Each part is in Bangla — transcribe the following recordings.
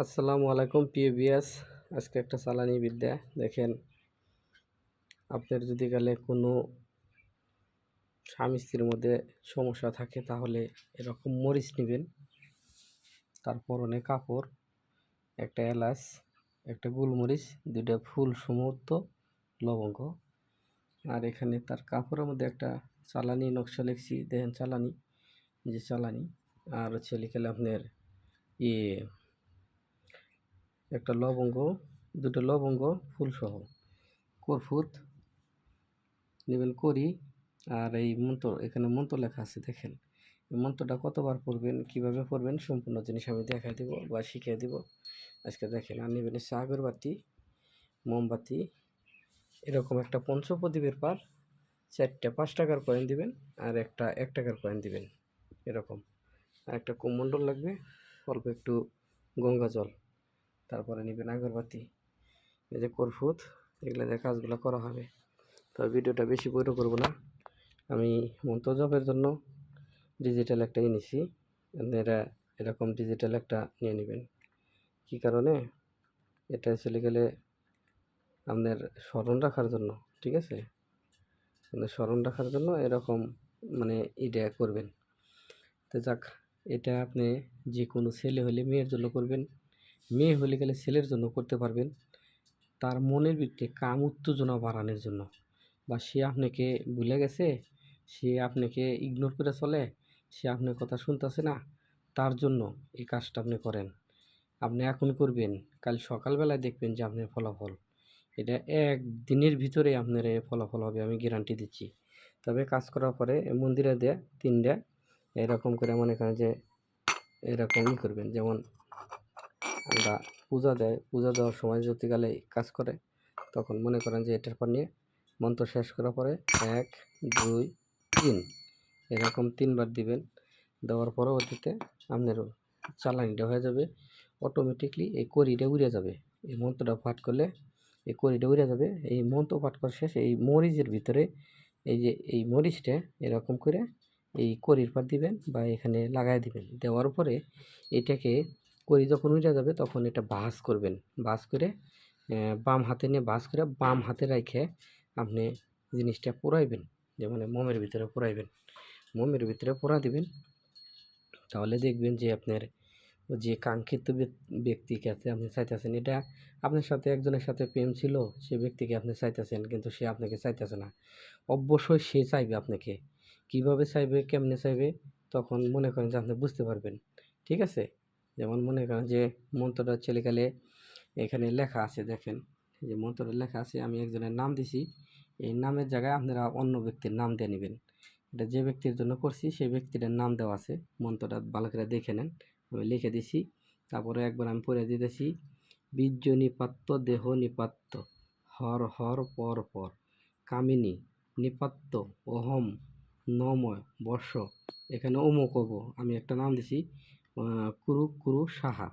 আসসালামু আলাইকুম প্রিয় বিয়াস। আজকে একটা চালানি বিদ্যা দেখেন। আপনার যদি গেলে কোনো স্বামী স্ত্রীর মধ্যে সমস্যা থাকে তাহলে এরকম মরিচ নেবেন, তারপর অনেক কাপড়, একটা এলাচ, একটা গোলমরিচ, দুইটা ফুল সমুদ্র লবঙ্গ, আর এখানে তার কাপড়ের মধ্যে একটা চালানি নকশা লিখছি দেখেন, চালানি যে চালানি, আর হচ্ছে লিখে আপনার ইয়ে একটা লবঙ্গ, দুটো লবঙ্গ ফুলসহ, কর্পূর নেবেন করি। আর এই মন্ত্র, এখানে মন্ত্র লেখা আছে দেখেন। এই মন্ত্রটা কতবার পড়বেন, কিভাবে পড়বেন সম্পূর্ণ জিনিস আমি দেখাই দেবো বা শিখিয়ে দেব আজকে। দেখেন, আর নেবেন হচ্ছে আগরবাতি, মোমবাতি, এরকম একটা পঞ্চপ্রদীপের পার, 4টা 5 টাকার কয়েন দিবেন, আর একটা 1 টাকার কয়েন দিবেন এরকম। আর একটা কুমণ্ডল লাগবে, অল্প একটু গঙ্গা জল, তারপরে নেবেন আগরবাতি, এই যে কর্পূর, এগুলো দিয়ে কাজগুলো করা হবে। তো ভিডিওটা বেশি বড় করব না, আমি মন্ত্র জপের জন্য ডিজিটাল একটা এনেছি, আপনারা এরকম ডিজিটাল একটা নিয়ে নেবেন। কী কারণে? এটা চলে গেলে আপনার স্মরণ রাখার জন্য, ঠিক আছে? আপনার স্মরণ রাখার জন্য এরকম মানে এটা করবেন। তো যাক, এটা আপনি যে কোনো ছেলে হলে মেয়ের জন্য করবেন, মেয়ে হলে গেলে ছেলের জন্য করতে পারবেন। তার মনের ভিতরে কাম উত্তেজনা বাড়ানোর জন্য, বা সে আপনাকে ভুলে গেছে, সে আপনাকে ইগনোর করে চলে, সে আপনার কথা শুনতেছে না, তার জন্য এই কাজটা আপনি করেন। আপনি এখন করবেন, কাল সকালবেলায় দেখবেন যে আপনার ফলাফল, এটা একদিনের ভিতরে আপনার এই ফলাফল হবে, আমি গ্যারান্টি দিচ্ছি। তবে কাজ করার পরে মন্দিরে দেয়া 3টা এরকম করে মনে করেন যে এরকম করবেন, যেমন আমরা পূজা দেয়, পূজা দেওয়ার সময় জ্যোতিকালে কাজ করে, তখন মনে করেন যে এটার পর নিয়ে মন্ত্র শেষ করার পরে 1 2 3 এরকম 3বার দিবেন। দেওয়ার পরবর্তীতে আপনার চালানিটা হয়ে যাবে, অটোমেটিকলি এই কড়িটা উড়ে যাবে। এই মন্ত্রটা পাঠ করলে এই কড়িটা উড়ে যাবে। এই মন্ত্র পাঠ করা শেষ, এই মরিচের ভিতরে এই যে এই মরিচটা এরকম করে এই কড়ির পার দিবেন বা এখানে লাগাই দিবেন। দেওয়ার পরে এটাকে কড়ি যখন উড়ে যাবে তখন এটা ভাঁজ করবেন, ভাঁজ করে বাম হাতে নিয়ে ভাঁজ করে বাম হাতে রেখে আপনি জিনিসটা পোড়াইবেন, যেমন মোমের ভিতরে পোড়াইবেন, মোমের ভিতরে পোড়া দিবেন। তাহলে দেখবেন যে আপনার যে কাঙ্ক্ষিত ব্যক্তিকে আছে আপনি চাইতেছেন, এটা আপনার সাথে একজনের সাথে প্রেম ছিল, সে ব্যক্তিকে আপনি চাইতেছেন কিন্তু সে আপনাকে চাইতেছে না, অবশ্যই সে চাইবে আপনাকে। কিভাবে চাইবে, কেমনে চাইবে, তখন মনে করেন যে আপনি বুঝতে পারবেন, ঠিক আছে? যেমন মনে করেন যে মন্ত্রটা ছেলেকালে এখানে লেখা আছে দেখেন, যে মন্ত্রটা লেখা আছে, আমি একজনের নাম দিছি, এই নামের জায়গায় আপনারা অন্য ব্যক্তির নাম দিয়ে নেবেন। এটা যে ব্যক্তির জন্য করছি সেই ব্যক্তিটার নাম দেওয়া আছে, মন্ত্রটা ভালো করে দেখে নেন, আমি লিখে দিছি। তারপরে একবার আমি পড়ে দিতেছি, বীর্য নিপাত্য দেহ নিপাত্য, হর হর পর পর, কামিনী নিপাত্য অহম নময় বর্ষ। এখানে অমুক হবো, আমি একটা নাম দিছি কুরু কুরু সাহা,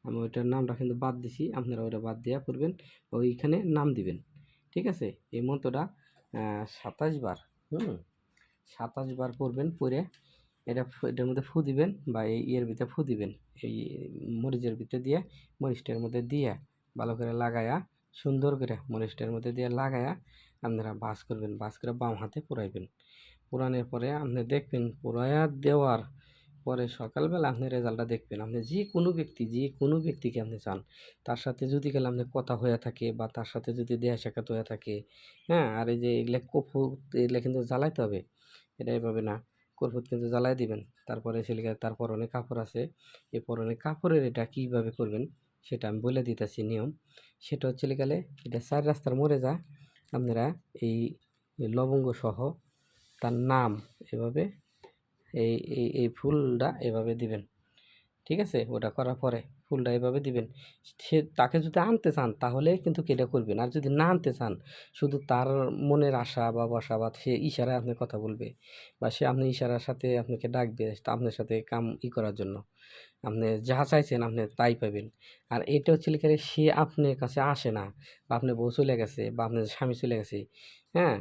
আমি ওইটার নামটা কিন্তু বাদ দিছি, আপনারা ওইটা বাদ দেওয়া করবেন, ওইখানে নাম দিবেন, ঠিক আছে? এই মন্ত্রটা 27 বার, 27 বার পড়বেন, পড়ে এটার মধ্যে ফু দিবেন বা এই ইয়ের ভিতরে ফু দিবেন, এই মরিচের ভিতরে দিয়ে, মরিচটার মধ্যে দিয়ে ভালো করে লাগায়া, সুন্দর করে মরিচটার মধ্যে দিয়ে লাগায়া আপনারা বাস করবেন, বাস করে বাম হাতে পোড়াইবেন। পোড়ানোর পরে আপনি দেখবেন, পোড়ায়া দেওয়ার পরে সকালবেলা আপনি রেজাল্টটা দেখবেন। আপনি যে কোনো ব্যক্তিকে আপনি চান, তার সাথে যদি গেলে আপনার কথা হয়ে থাকে বা তার সাথে যদি দেহা সাক্ষাৎ হয়ে থাকে, হ্যাঁ। আর এই যে এগুলো কর্পূর, এগুলো কিন্তু জ্বালাইতে হবে, এটা এভাবে না, কর্পূর কিন্তু জ্বালাই দিবেন। তারপরে ছেলেকে তার পরনে কাপড় আছে, এই পরনে কাপড়ের এটা কীভাবে করবেন সেটা আমি বলে দিতেছি নিয়ম। সেটা হচ্ছে গেলে এটা 4 রাস্তার মোড়ে যা আপনারা এই লবঙ্গ সহ তার নাম এভাবে এই ফুলটা এভাবে দিবেন, ঠিক আছে? ওটা করার পরে ফুলটা এভাবে দিবেন। সে তাকে যদি আনতে চান তাহলে কিন্তু এটা করবেন, আর যদি না আনতে চান, শুধু তার মনের আশা বা বসা বা সে ইশারায় আপনার কথা বলবে, বা সে আপনি ইশারার সাথে আপনাকে ডাকবে আপনার সাথে কাম করার জন্য, আপনি যা চাইছেন আপনি তাই পাবেন। আর এটা হচ্ছে লিখে সে আপনার কাছে আসে না, বা আপনার বউ চলে গেছে বা আপনার স্বামী চলে গেছে, হ্যাঁ,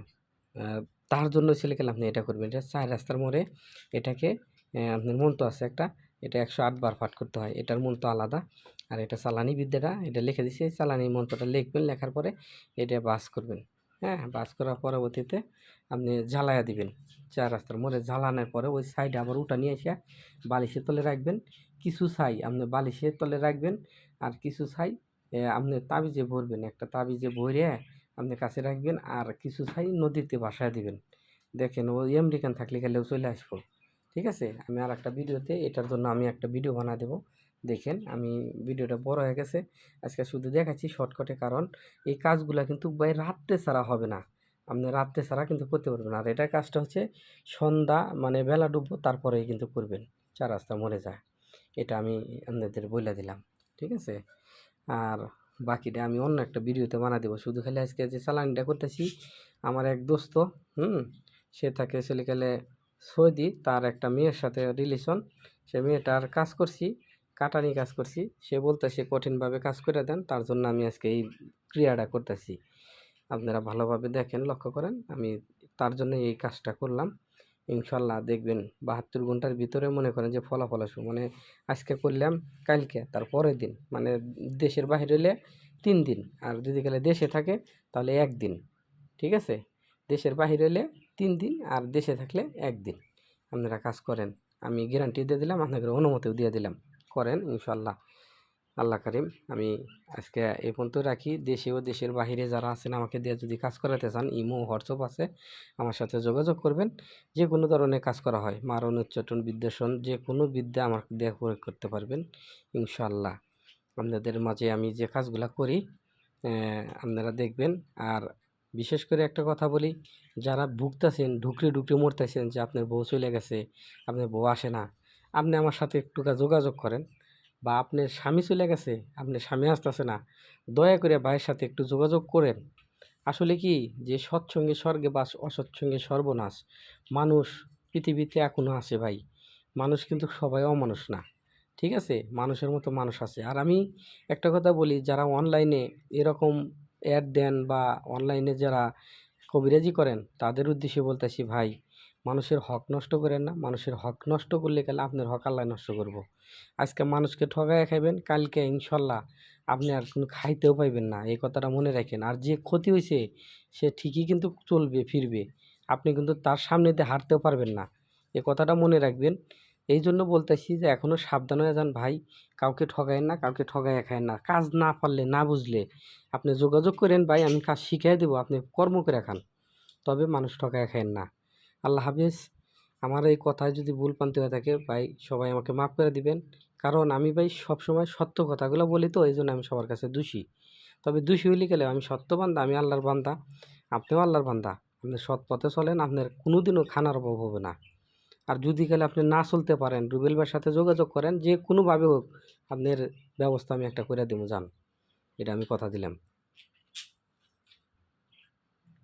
আহ, তার জন্য ছেলে গেলে আপনি এটা করবেন। এটা 4 রাস্তার মোড়ে এটাকে আপনার মন্ত্র আছে একটা, এটা 108 বার পাঠ করতে হয়। এটার মন্ত্র আলাদা, আর এটা চালানি বিদ্যাটা, এটা লিখে দিছি। চালানি মন্ত্রটা লিখবেন, লেখার পরে এটা বাস করবেন। হ্যাঁ, বাস করার পরবর্তীতে আপনি জ্বালায়া দিবেন। 4 রাস্তার মোড়ে জ্বালানোর পরে ওই সাইডে আবার উঠা নিয়ে এসে বালিশের তলে রাখবেন। কিছু ছাই আপনি বালিশের তলে রাখবেন, আর কিছু ছাই আপনি তাবিজে ভরবেন। একটা তাবিজে ভরে আপনি কাছে রাখবেন, আর কিছু ছাই নদীতে ভাসায় দিবেন। দেখেন ও আমেরিকান থাকলে গেলেও চলে আসবো। ঠিক আছে, আমি আর একটা ভিডিওতে এটার জন্য আমি একটা ভিডিও বানা দেবো। দেখেন আমি ভিডিওটা বড় হয়ে গেছে, আজকে শুধু দেখাচ্ছি শর্টকাটে। কারণ এই কাজগুলা কিন্তু ভাই রাত্রে ছাড়া হবে না, আপনি রাত্রে ছাড়া কিন্তু করতে পারবেন। আর এটার কাজটা হচ্ছে সন্ধ্যা মানে বেলা ডুববো তারপরেই কিন্তু করবেন, 4 রাস্তা মরে যায়। এটা আমি আপনাদের বলে দিলাম। ঠিক আছে, আর বাকিটা আমি অন্য একটা ভিডিওতে বানা দেবো। শুধু খালি আজকে যে চালানিটা করতেছি, আমার এক দোস্ত, সে থাকে ছেলেকালে সৌদি, তার একটা মেয়ের সাথে রিলেশন। সে মেয়েটার কাজ করছি, কাটানি কাজ করছি। সে বলতেছে কঠিনভাবে কাজ করে দেন, তার জন্য আমি আজকে এই ক্রিয়াটা করতেছি। আপনারা ভালোভাবে দেখেন, লক্ষ্য করেন, আমি তার জন্য এই কাজটা করলাম। ইনশাল্লাহ দেখবেন 72 ঘন্টার ভিতরে মনে করেন যে ফলাফল আসবে। মানে আজকে করলাম, কালকে তার পরের দিন, মানে দেশের বাইরে হলে 3 দিন, আর যদি গেলে দেশে থাকে তাহলে 1 দিন। ঠিক আছে, দেশের বাহিরে হলে 3 দিন, আর দেশে থাকলে 1 দিন। আপনারা কাজ করেন, আমি গ্যারান্টি দিয়ে দিলাম, আপনাদের অনুমতিও দিয়ে দিলাম, করেন ইনশাল্লাহ। আল্লাহ কারিম, আমি আজকে এই পর্যন্ত রাখি। দেশে ও দেশের বাহিরে যারা আছেন আমাকে দিয়ে যদি কাজ করাতে চান, ইমো হোয়াটসঅ্যাপ আছে, আমার সাথে যোগাযোগ করবেন। যে কোনো ধরনের কাজ করা হয়, মারণ উচ্চাটন বিদ্বেষণ যে কোনো বিদ্যা আমার দিয়ে প্রয়োগ করতে পারবেন ইনশাল্লাহ। আপনাদের মাঝে আমি যে কাজগুলা করি আপনারা দেখবেন। আর বিশেষ করে একটা কথা বলি, যারা ভুগতেছেন, ঢুকরে ঢুকরে মরতেছেন যে আপনার বউ চলে গেছে, আপনার বউ আসে না, আপনি আমার সাথে একটু যোগাযোগ করেন। বা আপনার স্বামী চলে গেছে, আপনার স্বামী আসতেছে না, দয়া করে ভাইয়ের সাথে একটু যোগাযোগ করেন। আসলে কি যে সৎসঙ্গে স্বর্গে বাস, অসৎসঙ্গে সর্বনাশ। মানুষ পৃথিবীতে এখনও আছে ভাই, মানুষ কিন্তু সবাই অমানুষ না। ঠিক আছে, মানুষের মতো মানুষ আছে। আর আমি একটা কথা বলি, যারা অনলাইনে এরকম অ্যাড দেন বা অনলাইনে যারা কবিরাজি করেন, তাদের উদ্দেশ্যে বলতেছি ভাই, মানুষের হক নষ্ট করেন না। মানুষের হক নষ্ট করলে গেলে আপনার হক আল্লাহ নষ্ট করব। আজকে মানুষকে ঠগায় খাইবেন, কালকে ইনশাল্লাহ আপনি আর কোনো খাইতেও পাইবেন না, এই কথাটা মনে রাখেন। আর যে ক্ষতি হয়েছে সে ঠিকই কিন্তু চলবে ফিরবে, আপনি কিন্তু তার সামনে দিয়ে হাঁটতেও পারবেন না, এ কথাটা মনে রাখবেন। এই জন্য বলতেছি যে এখনও সাবধান হয়ে যান ভাই, কাউকে ঠগায়েন না, কাউকে ঠগায় খায়েন না। কাজ না পারলে, না বুঝলে আপনি যোগাযোগ করেন ভাই, আমি কাজ শিখিয়ে দেবো, আপনি কর্ম করে খান, তবে মানুষ ঠকায় খায়েন না। আল্লাহ হাফিজ। আমার এই কথায় যদি ভুল প্রান্তি হয়ে থাকে ভাই, সবাই আমাকে মাফ করে দিবেন। কারণ আমি ভাই সবসময় সত্য কথাগুলো বলি, তো এই জন্য আমি সবার কাছে দোষী। তবে দোষী হইলে গেলে আমি সত্য বান্দা, আমি আল্লাহর বান্দা, আপনিও আল্লাহর বান্দা। আপনি সৎ পথে চলেন, আপনার কোনোদিনও খানার অভাব হবে না। আর যদি গেলে আপনি না চলতে পারেন, রুবেল ভাইয়ের সাথে যোগাযোগ করেন, যে কোনোভাবে হোক আপনার ব্যবস্থা আমি একটা করে দেবো, যান, এটা আমি কথা দিলাম।